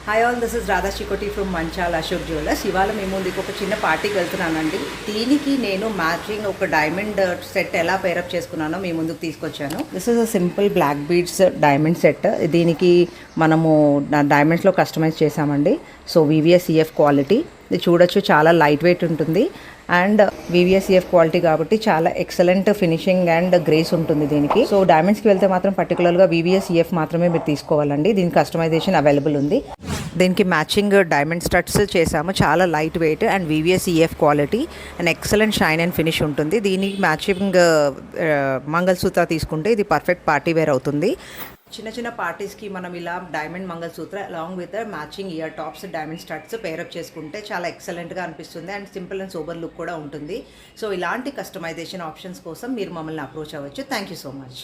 Hi all, this is Radha Chikoti from Manchal Ashok jewellers. ఇవాళ మేము ముందుకు ఒక చిన్న పార్టీకి వెళ్తున్నానండి. దీనికి నేను మ్యాచింగ్ ఒక డైమండ్ సెట్ ఎలా పేరప్ చేసుకున్నానో మీ ముందుకు తీసుకొచ్చాను. This is a simple black beads diamond set. దీనికి మనము డైమండ్స్లో కస్టమైజ్ చేసామండి. సో వివిఎస్ఈఎఫ్ క్వాలిటీ ఇది చూడొచ్చు, చాలా లైట్ వెయిట్ ఉంటుంది అండ్ వివిఎస్ఈఎఫ్ క్వాలిటీ కాబట్టి చాలా ఎక్సలెంట్ ఫినిషింగ్ అండ్ గ్రేస్ ఉంటుంది దీనికి. సో డైమండ్స్కి వెళ్తే మాత్రం పర్టికులర్గా వివిఎస్ఈఎఫ్ మాత్రమే మీరు తీసుకోవాలండి. దీని కస్టమైజేషన్ అవైలబుల్ ఉంది. దీనికి మ్యాచింగ్ డైమండ్ స్టడ్స్ చేసాము, చాలా light weight and VVS EF quality and excellent shine and finish ఉంటుంది. దీనికి మ్యాచింగ్ మంగళసూత్ర తీసుకుంటే ఇది పర్ఫెక్ట్ పార్టీ వేర్ అవుతుంది. చిన్న చిన్న పార్టీస్కి మనం ఇలా diamond mangalsutra along with matching ear tops diamond studs pair up చేసుకుంటే చాలా ఎక్సలెంట్గా అనిపిస్తుంది and simple and sober look కూడా ఉంటుంది. సో ఇలాంటి కస్టమైజేషన్ ఆప్షన్స్ కోసం మీరు మమ్మల్ని అప్రోచ్ అవ్వచ్చు. Thank you so much.